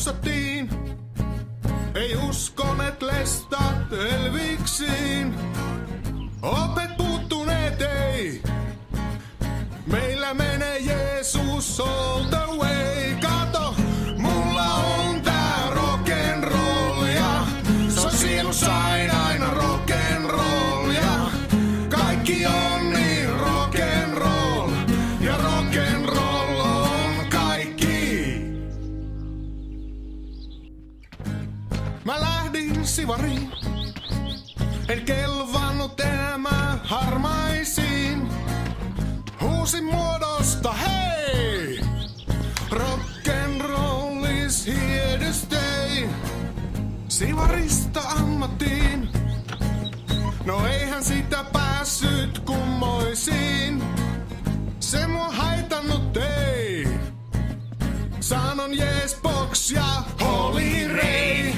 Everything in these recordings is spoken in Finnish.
kiusattiin. Ei uskoneet lestat elviksiin. Opet puuttuneet ei. Meillä menee Jeesus all the way. Kato, mulla on tää rock'n'rollia. Se on sielussa aina rock'n'rollia. Kaikki on niin rock'n'roll. Ja rock'n'roll on kaikki. Mä lähdin sivariin. En kelvannut enää mä harmaisiin. Huusin muodosta hei! Rock'n'roll is here to stay. Sivarista ammattiin. No eihän sitä päässyt kummoisiin. Se mua haitannut ei. Sanon yes box ja Holy Ray.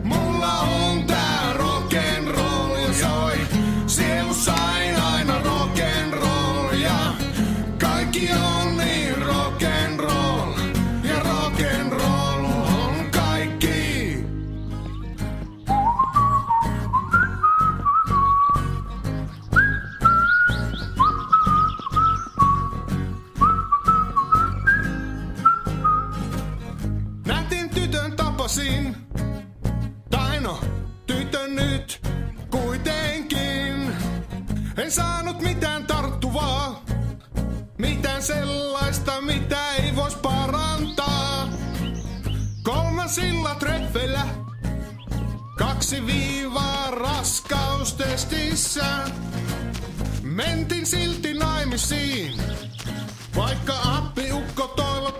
Mulla on tää rock'n'roll ja soi. Sielussa aina rock'n'roll ja kaikki on niin rock'n'roll. Ja rock'n'roll on kaikki. Nätin tytön tapasin. Tai no, tytön nyt kuitenkin. En saanut mitään tarttuvaa. Mitään sellaista, mitä ei vois parantaa. Kolmansilla treffeillä 2 viivaa raskaustestissä. Mentin silti naimisiin. Vaikka appiukko toivot